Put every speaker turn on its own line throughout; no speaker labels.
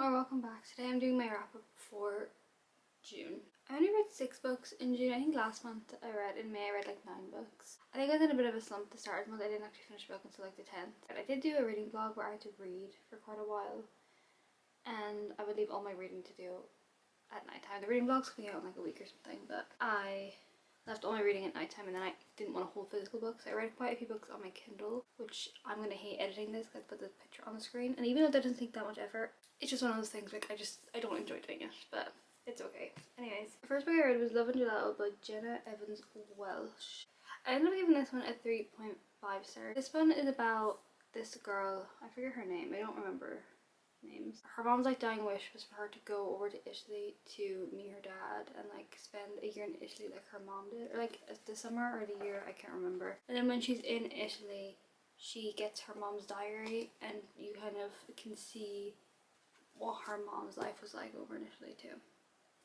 or welcome back. Today I'm doing my wrap up for June. I only read 6 books in June. I think last month in May I read like 9 books. I think I was in a bit of a slump to start of the month. I didn't actually finish a book until like the 10th. But I did do a reading vlog where I had to read for quite a while, and I would leave all my reading to do at night time. The reading vlog's coming out in like a week or something, but I left all my reading at night time, and then I didn't want to hold physical books. I read quite a few books on my Kindle, which I'm going to hate editing this because I put the picture on the screen, and even though that doesn't take that much effort, it's just one of those things like I don't enjoy doing it, but it's okay. Anyways, the first book I read was Love and Gelato by Jenna Evans Welsh. I ended up giving this one a 3.5 stars. This one is about this girl, I forget her name, I don't remember names. Her mom's like dying wish was for her to go over to Italy to meet her dad and like spend a year in Italy like her mom did, or like the summer or the year, I can't remember. And then when she's in Italy, she gets her mom's diary, and you kind of can see what her mom's life was like over in Italy too.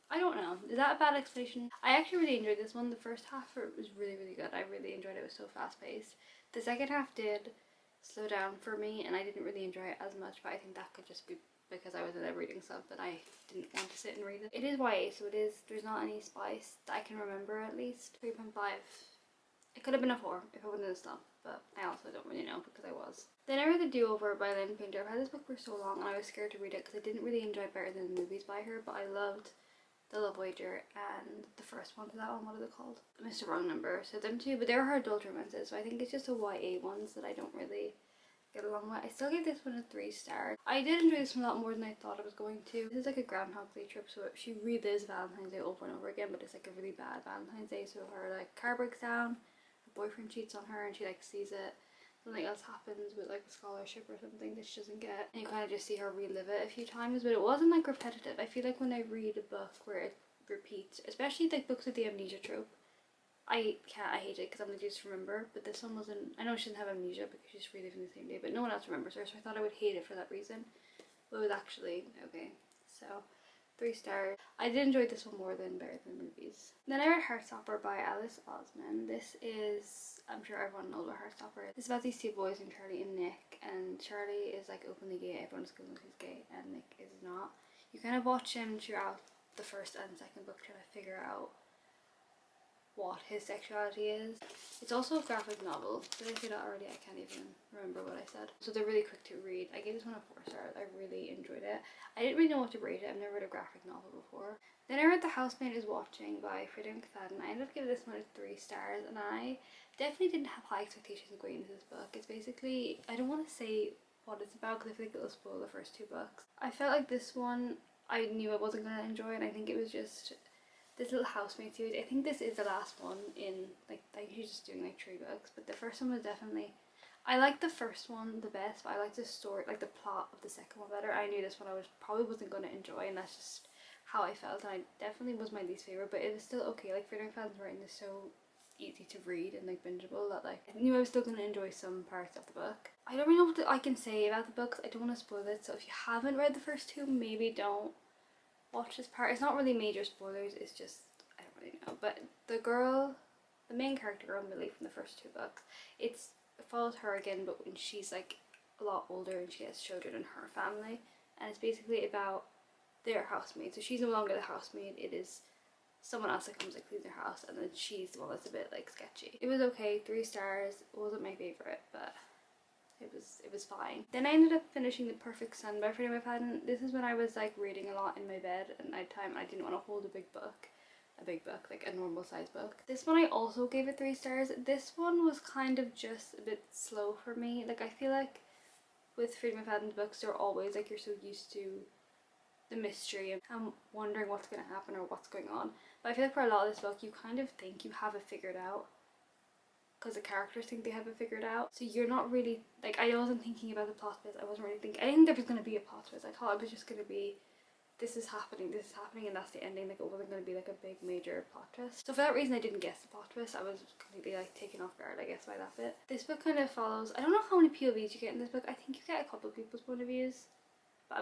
I don't know, is that a bad explanation? I actually really enjoyed this one. The first half was really good. I really enjoyed it. It was so fast paced. The second half did slow down for me and I didn't really enjoy it as much, but I think that could just be because I was in a reading slump and I didn't want to sit and read it. It is YA, so there's not any spice that I can remember at least. 3.5. It could have been a 4 if I wasn't in a slump, but I also don't really know because I was. Then I read The Do-Over by Lynn Painter. I've had this book for so long and I was scared to read it because I didn't really enjoy Better Than the Movies by her, but I loved The Love Wager and the first one to that one, what is it called? Mr. Wrong Number. So them two, but they're her adult romances, so I think it's just the YA ones that I don't really get along with. I still give this one a 3 stars. I did enjoy this one a lot more than I thought I was going to. This is like a Groundhog Day trip, so she relives Valentine's Day over and over again, but it's like a really bad Valentine's Day. So her like car breaks down, her boyfriend cheats on her and she like sees it. Something else happens with like a scholarship or something that she doesn't get, and you kind of just see her relive it a few times, but it wasn't like repetitive. I feel like when I read a book where it repeats, especially like books with the amnesia trope, I hate it because I'm like, just remember. But this one wasn't. I know she doesn't have amnesia because she's reliving the same day, but no one else remembers her, so I thought I would hate it for that reason. But it was actually okay. So 3 stars. I did enjoy this one more than Better Than Movies. Then I read Heartstopper by Alice Osman. This is, I'm sure everyone knows what Heartstopper is. It's about these 2 boys named Charlie and Nick, and Charlie is like openly gay. Everyone is going he's gay, and Nick is not. You kind of watch him throughout the first and second book trying to figure out what his sexuality is. It's also a graphic novel. Did I say that already? I can't even remember what I said. So they're really quick to read. I gave this one a 4 stars. I really enjoyed it. I didn't really know what to rate it. I've never read a graphic novel before. Then I read The Housemaid is Watching by Freida McFadden. I ended up giving this one a 3 stars, and I definitely didn't have high expectations going into this book. It's basically, I don't want to say what it's about because I feel like it'll spoil the first 2 books. I felt like this one I knew I wasn't going to enjoy, and I think it was just this little housemaid series. I think this is the last one in, like, I think she's just doing like 3 books, but the first one was definitely, I liked the first one the best, but I liked the story, like the plot of the second one better. I knew this one probably wasn't going to enjoy, and that's just how I felt, and it definitely was my least favorite, but it was still okay. Like, Freida McFadden's writing is so easy to read and like bingeable that like I knew I was still going to enjoy some parts of the book. I don't really know what I can say about the books. I don't want to spoil it, so if you haven't read the first 2, maybe don't watch this part. It's not really major spoilers, it's just, I don't really know. But the main character girl, Millie, from the first 2 books, it follows her again, but when she's like a lot older and she has children in her family, and it's basically about their housemaid. So she's no longer the housemaid, it is someone else that comes like clean their house, and then she's the one that's a bit like sketchy. It was okay, 3 stars. It wasn't my favorite, but it was fine. Then I ended up finishing The Perfect Sun by Freida McFadden. This is when I was like reading a lot in my bed at night time. I didn't want to hold a big book, like a normal size book. This one I also gave it 3 stars. This one was kind of just a bit slow for me. Like, I feel like with Freida McFadden's books, they're always like, you're so used to the mystery and I'm wondering what's going to happen or what's going on. But I feel like for a lot of this book, you kind of think you have it figured out because the characters think they have it figured out. So you're not really, like, I wasn't thinking about the plot twist. I wasn't really thinking, I didn't think there was going to be a plot twist. I thought it was just going to be, this is happening, and that's the ending. Like, it wasn't going to be like a big major plot twist. So for that reason I didn't guess the plot twist. I was completely like taken off guard, I guess, by that bit. This book kind of follows, I don't know how many POVs you get in this book. I think you get a couple of people's point of views, but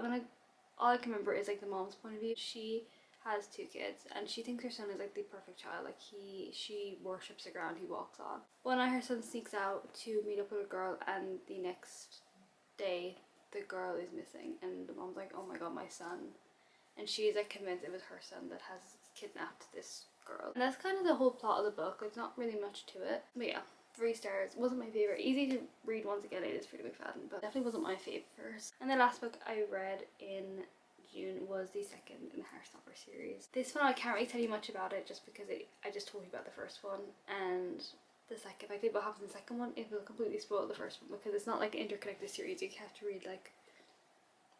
all I can remember is like the mom's point of view. She has 2 kids and she thinks her son is like the perfect child. Like, she worships the ground he walks on. One night her son sneaks out to meet up with a girl, and the next day the girl is missing, and the mom's like, oh my god, my son. And she's like convinced it was her son that has kidnapped this girl. And that's kind of the whole plot of the book. There's not really much to it. But yeah, 3 stars. Wasn't my favourite. Easy to read once again, it is Freida McFadden, but definitely wasn't my favourite. And the last book I read in June was the second in the Heartstopper series. This one I can't really tell you much about it just because I just told you about the first one, and the second, if I tell you what happens in the second one, it will completely spoil the first one because it's not like an interconnected series. You have to read like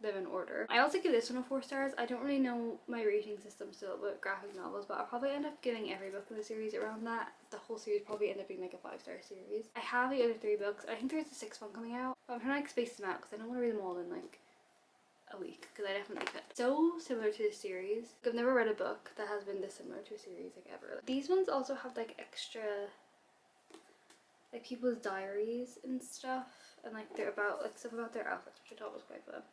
them in order. I also give this one a 4 stars. I don't really know my rating system still with graphic novels, but I'll probably end up giving every book in the series around that. The whole series probably end up being like a 5-star series. I have the other 3 books. I think there's a 6th one coming out, but I'm trying to like space them out because I don't want to read them all in like a week because I definitely could. So similar to this series. I've never read a book that has been this similar to a series like ever. These ones also have like extra like people's diaries and stuff, and like they're about like stuff about their outfits, which I thought was quite fun.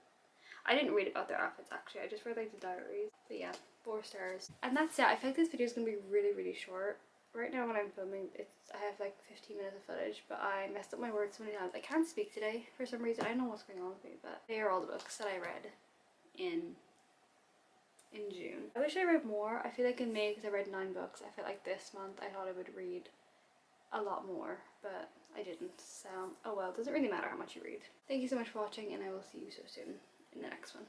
I didn't read about their outfits actually, I just read like the diaries. But yeah, 4 stars. And that's it. I feel like this video is gonna be really short. Right now when I'm filming, I have like 15 minutes of footage, but I messed up my words so many times. I can't speak today for some reason. I don't know what's going on with me, but they are all the books that I read in June. I wish I read more. I feel like in May, because I read 9 books, I felt like this month I thought I would read a lot more, but I didn't. So oh well, it doesn't really matter how much you read. Thank you so much for watching, and I will see you so soon in the next one.